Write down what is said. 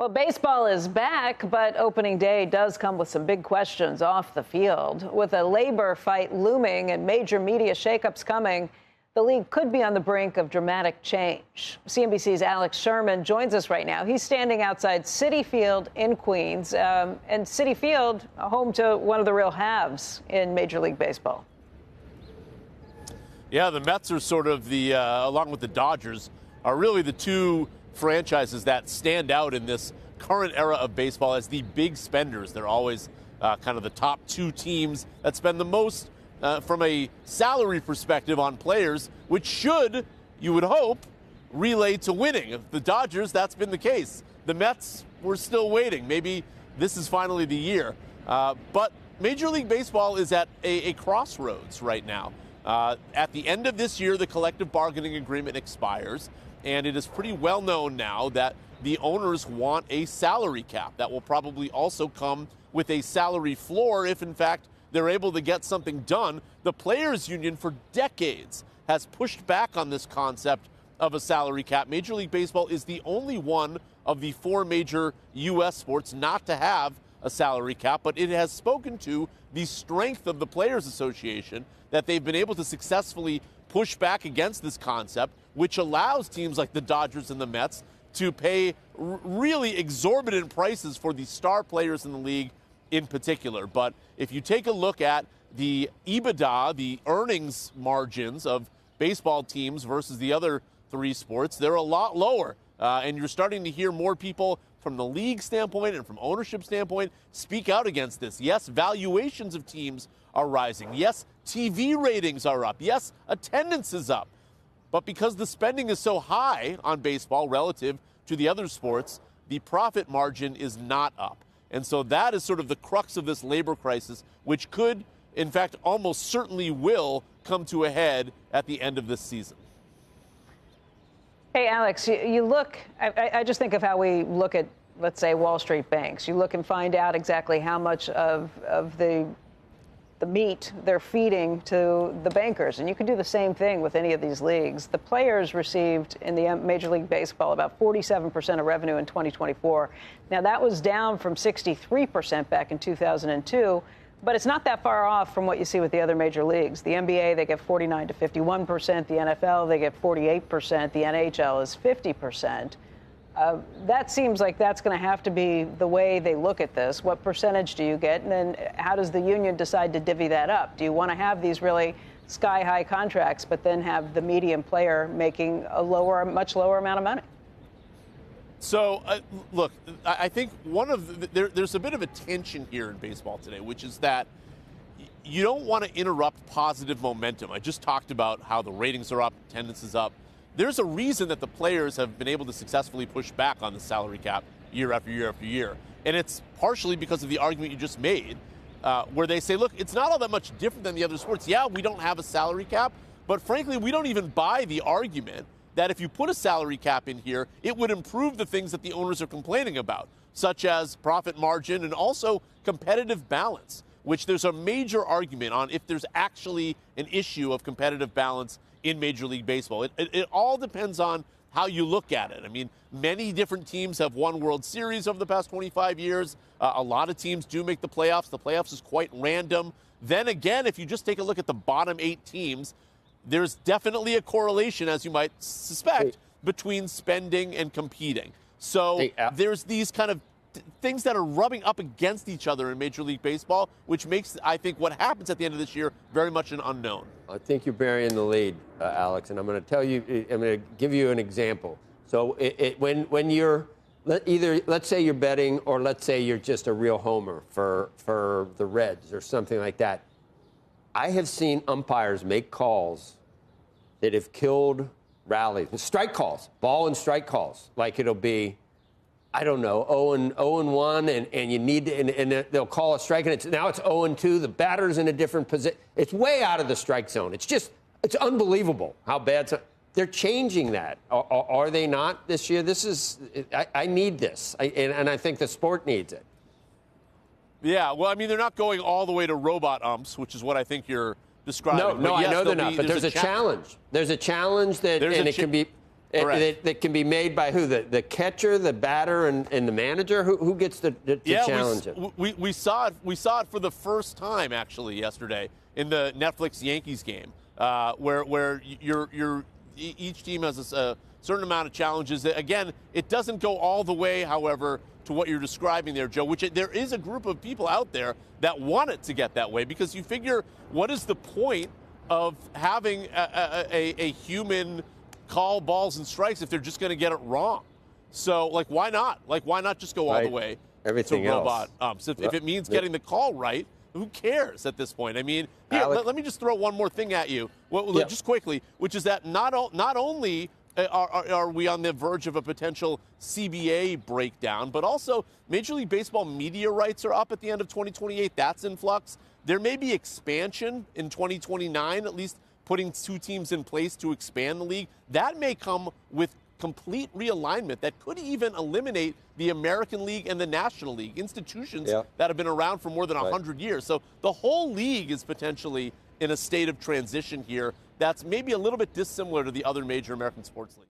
Well, baseball is back, but opening day does come with some big questions off the field. With a labor fight looming and major media shakeups coming, the league could be on the brink of dramatic change. CNBC's Alex Sherman joins us right now. He's standing outside Citi Field in Queens, and Citi Field, home to one of the real haves in Major League Baseball. Yeah, the Mets are sort of the, along with the Dodgers, are really the two franchises that stand out in this current era of baseball as the big spenders. They're always kind of the top two teams that spend the most from a salary perspective on players, which should, you would hope, relay to winning. The Dodgers, that's been the case. The Mets, we're still waiting. Maybe this is finally the year. But Major League Baseball is at a crossroads right now. At the end of this year, the collective bargaining agreement expires. And it is pretty well known now that the owners want a salary cap. That will probably also come with a salary floor if, in fact, they're able to get something done. The Players Union for decades has pushed back on this concept of a salary cap. Major League Baseball is the only one of the four major U.S. sports not to have a salary cap, but it has spoken to the strength of the Players Association that they've been able to successfully push back against this concept, which allows teams like the Dodgers and the Mets to pay really exorbitant prices for the star players in the league in particular. But if you take a look at the EBITDA, the earnings margins of baseball teams versus the other three sports, they're a lot lower. And you're starting to hear more people from the league standpoint and from ownership standpoint speak out against this. Yes, valuations of teams are rising. Yes, TV ratings are up. Yes, attendance is up. But because the spending is so high on baseball relative to the other sports, the profit margin is not up. And so that is sort of the crux of this labor crisis, which could, in fact, almost certainly will come to a head at the end of this season. Hey, Alex, you look, I just think of how we look at, let's say, Wall Street banks. You look and find out exactly how much of the meat they're feeding to the bankers. And you can do the same thing with any of these leagues. The players received in the Major League Baseball about 47% of revenue in 2024. Now, that was down from 63% back in 2002. But it's not that far off from what you see with the other major leagues. The NBA, they get 49 to 51%. The NFL, they get 48%. The NHL is 50%. That seems like that's going to have to be the way they look at this. What percentage do you get? And then how does the union decide to divvy that up? Do you want to have these really sky-high contracts, but then have the median player making a much lower amount of money? So, look, I think there's a bit of a tension here in baseball today, which is that you don't want to interrupt positive momentum. I just talked about how the ratings are up, attendance is up. There's a reason that the players have been able to successfully push back on the salary cap year after year after year. And it's partially because of the argument you just made, where they say, look, it's not all that much different than the other sports. Yeah, we don't have a salary cap, but frankly, we don't even buy the argument that if you put a salary cap in here, it would improve the things that the owners are complaining about, such as profit margin and also competitive balance, which there's a major argument on if there's actually an issue of competitive balance in Major League Baseball. It all depends on how you look at it. I mean, many different teams have won World Series over the past 25 years. A lot of teams do make the playoffs. The playoffs is quite random. Then again, if you just take a look at the bottom 8 teams, there's definitely a correlation, as you might suspect, between spending and competing. So there's these kind of things that are rubbing up against each other in Major League Baseball, which makes, I think, what happens at the end of this year very much an unknown. I think you're burying the lead, Alex, and I'm going to tell you, I'm going to give you an example. So when you're let's say you're betting, or let's say you're just a real homer for the Reds or something like that. I have seen umpires make calls that have killed rallies, strike calls, ball and strike calls, like it'll be, I don't know, 0-1, and you need to, and they'll call a strike, and now it's 0-2. The batter's in a different position. It's way out of the strike zone. It's unbelievable how bad. They're changing that. Are they not this year? I need this, and I think the sport needs it. Yeah, well, I mean, they're not going all the way to robot umps, which is what I think you're describing. No, yes, I know they're not, but there's a challenge. There's a challenge that, and it can be. that can be made by who? The catcher, the batter, and the manager? Who gets to challenge it? We saw it for the first time actually yesterday in the Netflix Yankees game, where each team has a certain amount of challenges. Again, it doesn't go all the way, however, to what you're describing there, Joe, which there is a group of people out there that want it to get that way, because you figure, what is the point of having a human call balls and strikes if they're just going to get it wrong? So, like, why not? Like, why not just go all the way Everything to robot else. umps? If it means getting the call right, who cares at this point? I mean, here, let me just throw one more thing at you, just quickly, which is that not only are we on the verge of a potential CBA breakdown, but also Major League Baseball media rights are up at the end of 2028. That's in flux. There may be expansion in 2029, at least putting 2 teams in place to expand the league. That may come with complete realignment that could even eliminate the American League and the National League, institutions that have been around for more than 100 years. So the whole league is potentially in a state of transition here that's maybe a little bit dissimilar to the other major American sports leagues.